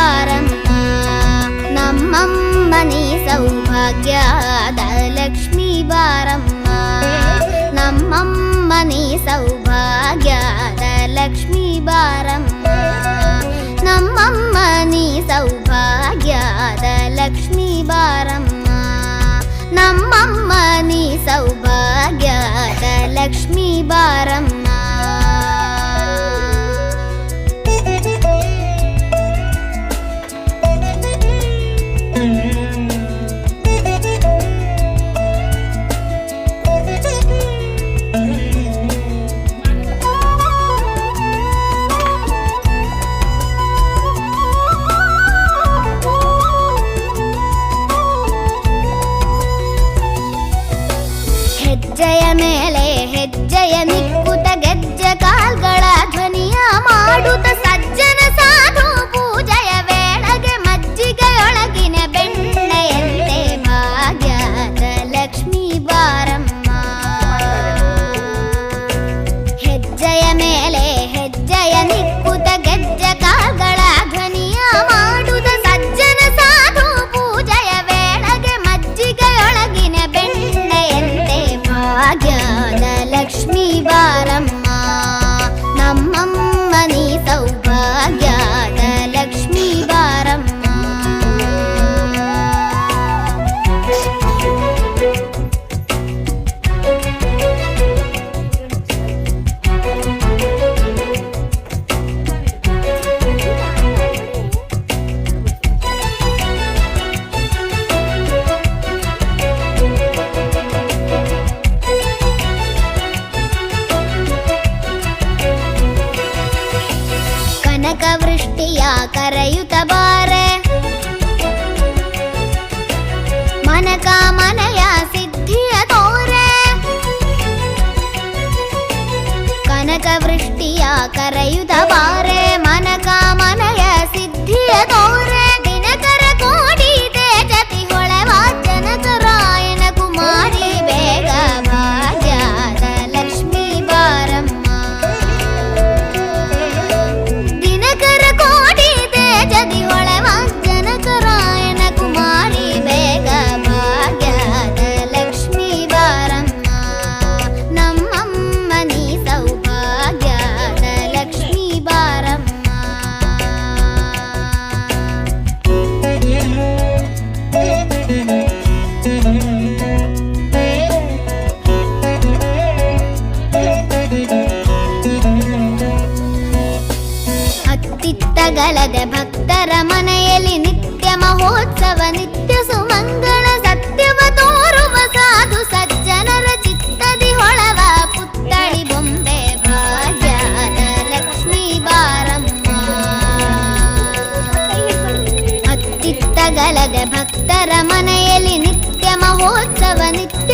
ಬಾರಮ್ಮ, ನಮ್ಮಮ್ಮ ನೀ ಸೌಭಾಗ್ಯದ ಲಕ್ಷ್ಮೀ ಬಾರಮ್ಮ, ನಮ್ಮಮ್ಮ ನೀ ಸೌಭಾಗ್ಯದ ಲಕ್ಷ್ಮೀ ಬಾರಮ್ಮ, ನಮ್ಮಮ್ಮ ನೀ ಸೌಭಾಗ್ಯದ ಲಕ್ಷ್ಮೀ ಬಾರಮ್ಮ, ನಮ್ಮಮ್ಮ ನೀ ಸೌಭಾಗ್ಯದ ಲಕ್ಷ್ಮೀ ಬಾರಮ್ಮ. ಹೆಜ್ಜೆಯ ಮೇಲೆ ಹೆಜ್ಜೆಯ ನಿಕ್ಕುತ ಗೆಜ್ಜೆ ಕಾಲ್ಗಳ ಧ್ವನಿಯ ಮಾಡುತ್ತ ಸಜ್ಜನ ಸಾಧು ಪೂಜೆಯ ವೇಳೆಗೆ ಮಜ್ಜಿಗೆಯೊಳಗಿನ ಬೆಣ್ಣೆಯಂತೆ ಭಾಗ್ಯದ ಲಕ್ಷ್ಮೀ ಬಾರಮ್ಮ, ಹೆಜ್ಜೆಯ ಮೇಲೆ ಹೆಜ್ಜೆಯ ನಿಕ್ಕುತ ಗೆಜ್ಜೆ ಕಾಲ್ಗಳ ಧ್ವನಿಯ ಮಾಡುತ್ತ ಸಜ್ಜನ ಸಾಧು ಪೂಜೆಯ ವೇಳೆಗೆ ಮಜ್ಜಿಗೆಯೊಳಗಿನ ಬೆಣ್ಣೆಯಂತೆ ಭಾಗ್ಯದ ಲಕ್ಷ್ಮೀ ಬಾರಮ್ಮ, ನಮ್ಮಮ್ಮ ನೀ ಸೌಭಾಗ್ಯದ ಲಕ್ಷ್ಮೀ ಬಾರಮ್ಮ. ಕನಕವೃಷ್ಟಿಯ ಕರೆಯುತ್ತ ಬಾರೆ, ಮನಕಾಮನೆಯ ಸಿದ್ಧಿಯ ತೋರೆ, ಕನಕವೃಷ್ಟಿಯ ಕರೆಯುತ್ತ ಬಾರೆ, ಮನಕಾಮನೆಯ ಸಿದ್ಧಿಯ ತೋರೆ, ದಿನಕರ ಕೋಟಿ ತೇಜತಿ ಹೊಳೆವ ಜನಕರಾಯನ ಕುಮಾರಿ ಬೇಗ ಭಾಗ್ಯದ ಲಕ್ಷ್ಮೀ ಬಾರಮ್ಮ, ದಿನಕರ ಕೋಟಿ ತೇಜದಿ ಹೊಳೆವ ಜನಕರಾಯನ ಕುಮಾರಿ ಬೇಗ ಭಾಗ್ಯದ ಲಕ್ಷ್ಮೀ ಬಾರಮ್ಮ, ನಮ್ಮಮ್ಮ ನೀ ಸೌಭಾಗ್ಯದ ಲಕ್ಷ್ಮೀ ಬಾರಮ್ಮ. ಅತ್ತಿತ್ತಗಲದೆ ಭಕ್ತರ ಮನೆಯಲ್ಲಿ ನಿತ್ಯ ಮಹೋತ್ಸವ, ನಿತ್ಯ ಸುಮಂಗಳ ಸತ್ಯವ ತೋರುವ ಸಾಧು ಸಜ್ಜನರ ಚಿತ್ತದಿ ಹೊಳವ ಪುತ್ತಳಿ ಬೊಂಬೆ ಭಾಗ್ಯದ ಲಕ್ಷ್ಮೀ ಬಾರಮ್ಮ, ಅತ್ತಿತ್ತಗಲದೆ ಭಕ್ತರ ಮನೆಯಲ್ಲಿ ನಿತ್ಯ ಮಹೋತ್ಸವ, ನಿತ್ಯ